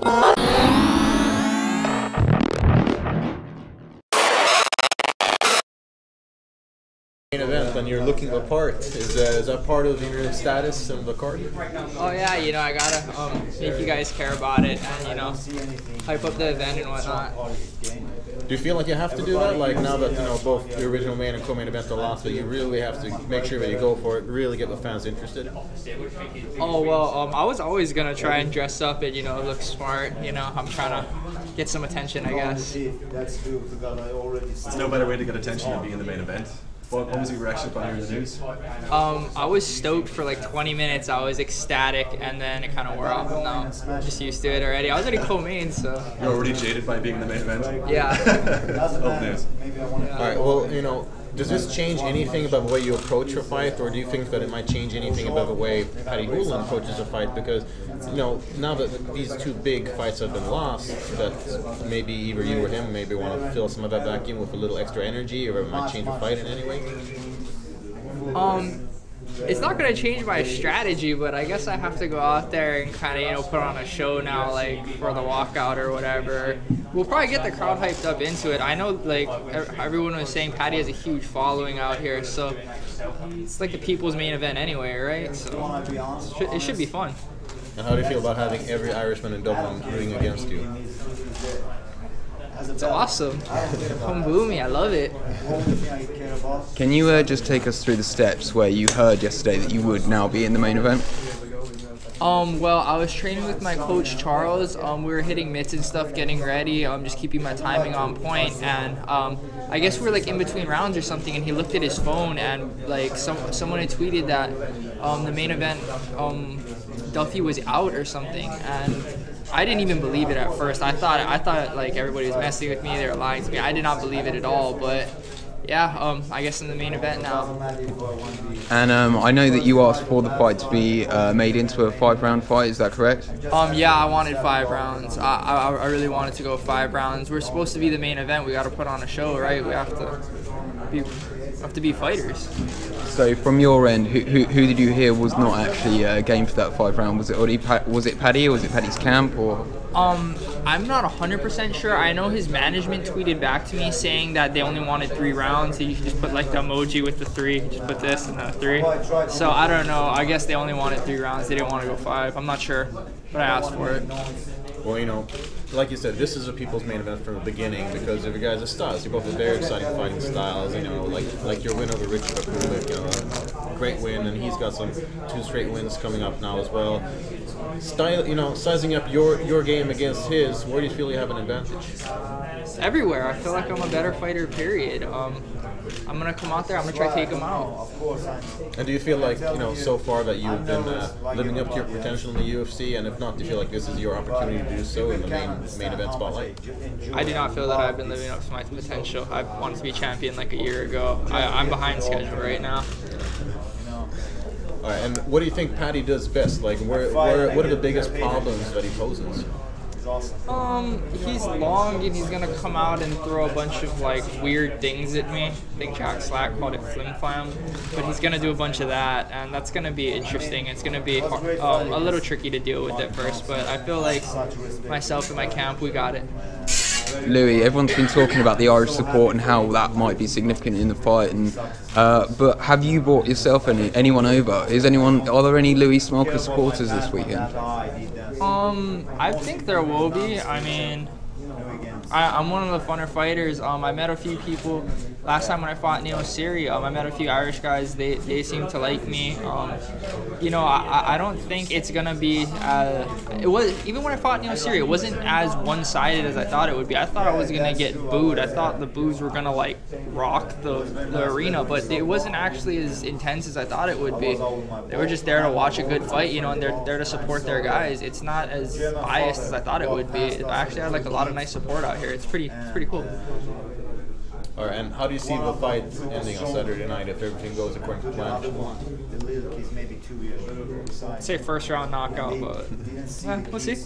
Main event and you're looking the part. Is that part of your status in the card? Oh yeah, you know, I gotta make you guys care about it and, you know, hype up the event and whatnot. Do you feel like you have to do that? Like now that, you know, both the original main and co-main event are lost, but you really have to make sure that you go for it, really get the fans interested? Oh well, I was always gonna try and dress up and, you know, look smart. You know, I'm trying to get some attention, I guess. There's no better way to get attention than being in the main event. What was your reaction upon hearing the news? I was stoked for like 20 minutes. I was ecstatic, and then it kind of wore off. And now I'm just used to it already. I was already co-main, so. You're already jaded by being in the main event? Yeah. Old news. All right, well, you know, does this change anything about the way you approach a fight, or do you think that it might change anything about the way Paddy Hoolan approaches a fight? Because, you know, now that these two big fights have been lost, that maybe either you or him maybe want to fill some of that vacuum with a little extra energy, or it might change the fight in any way? It's not going to change my strategy, but I guess I have to go out there and kind of, you know, put on a show now, like, for the walkout or whatever. We'll probably get the crowd hyped up into it. I know, like, everyone was saying Paddy has a huge following out here, so it's like the people's main event anyway, right? So it should be fun. And how do you feel about having every Irishman in Dublin rooting against you? It's awesome. Come boo me, I love it. Can you just take us through the steps where you heard yesterday that you would now be in the main event? Well, I was training with my coach Charles. We were hitting mitts and stuff, getting ready, just keeping my timing on point. And I guess we were like in between rounds or something, and he looked at his phone, and like someone had tweeted that the main event Duffy was out or something, and I didn't even believe it at first. I thought like everybody was messing with me, they were lying to me. I did not believe it at all, but yeah, I guess in the main event now. And I know that you asked for the fight to be made into a 5-round fight, is that correct? Yeah, I wanted 5 rounds. I really wanted to go 5 rounds. We're supposed to be the main event. We got to put on a show, right? We have to be fighters. So from your end, who did you hear was not actually game for that 5-round? Was it Paddy, or was it Paddy's camp, or? I'm not 100% sure. I know his management tweeted back to me saying that they only wanted 3 rounds. So you can just put like the emoji with the 3, just put this and then a 3. So I don't know. I guess they only wanted 3 rounds. They didn't want to go 5. I'm not sure, but I asked for it. Well, you know, like you said, this is a people's main event from the beginning because of you guys' styles. You both have very exciting fighting styles. You know, like your win over Richard Akulik, you know, great win, and he's got some 2 straight wins coming up now as well. Style, you know, sizing up your game against his, where do you feel you have an advantage? Everywhere. I feel like I'm a better fighter. Period. I'm gonna come out there. I'm gonna try to take him out. And do you feel like, you know, so far that you've been living up to your potential in the UFC? And if not, do you feel like this is your opportunity to do so in the main event spotlight? I do not feel that I've been living up to my potential. I wanted to be champion like a year ago. I'm behind schedule right now. All right, and what do you think Paddy does best? Like, what are the biggest problems that he poses? He's long and he's gonna come out and throw a bunch of like weird things at me. I think Jack Slack called it flim flam, but he's gonna do a bunch of that, and that's gonna be interesting. It's gonna be a little tricky to deal with at first, but I feel like myself and my camp, we got it. Louis, everyone's been talking about the Irish support and how that might be significant in the fight, and but have you brought yourself anyone over? Are there any Louis Smolka supporters this weekend? I think there will be. I mean, I'm one of the funner fighters. I met a few people last time when I fought Neil Siri. I met a few Irish guys. They seem to like me. You know, I don't think it's gonna be. It was even when I fought Neil Siri, it wasn't as one-sided as I thought it would be. I thought I was gonna get booed. I thought the boos were gonna like rock the arena, but it wasn't actually as intense as I thought it would be. They were just there to watch a good fight, you know, and they're there to support their guys. It's not as biased as I thought it would be. I actually had like a lot of nice support out here. It's pretty cool. All right, and how do you see the fight ending on Saturday night if everything goes according to plan? I'd say first round knockout, but we'll see.